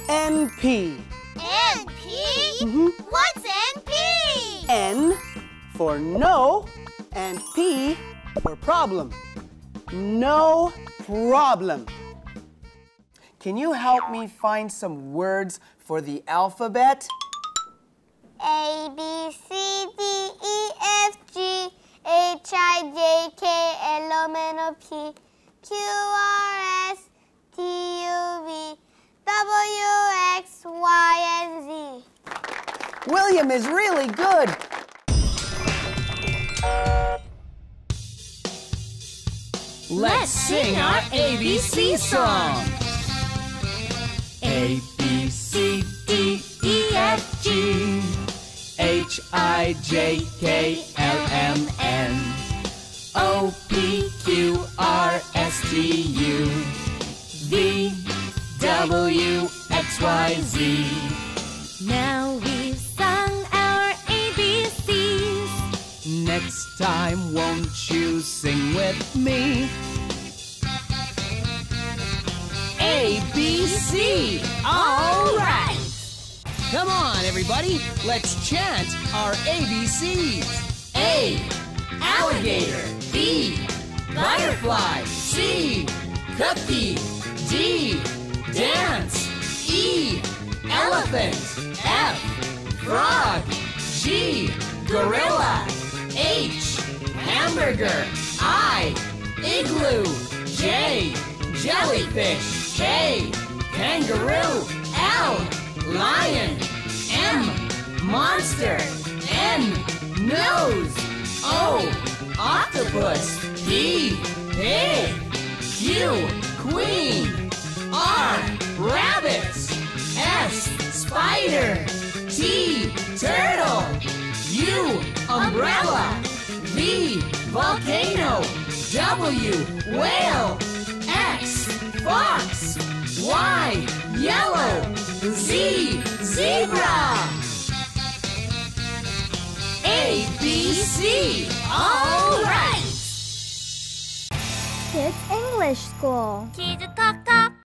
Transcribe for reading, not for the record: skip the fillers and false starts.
NP. NP? What's NP? N for no and P for problem. No problem. Can you help me find some words for the alphabet? A, B, C, D, E, F, G, H, I, J, K, L, M, N, O, P, Q, R, S, T, U, V, W, X, Y, and Z. William is really good. Let's sing our ABC song. A, B, C, D, E, F, G, H, I, J, K, L, M, N, O, P, Q, R, S, T, U, V, W, X, Y, Z. Now we've sung our ABCs. Next time, won't you sing with me? A, B, C. All right. Come on, everybody. Let's chant our ABCs. A, alligator. B, butterfly. C, cookie. D, dance. E, elephant. F, frog. G, gorilla. H, hamburger. I, igloo. J, jellyfish. K, kangaroo. L, lion. M, monster. N, nose. O, octopus. P, pig. Q, queen. R, rabbit. S, spider. T, turtle. U, umbrella. V, volcano. W, whale. X, fox. Y, yellow. Z, zebra. A, B, C. All right. Kids English School. 키즈톡톡.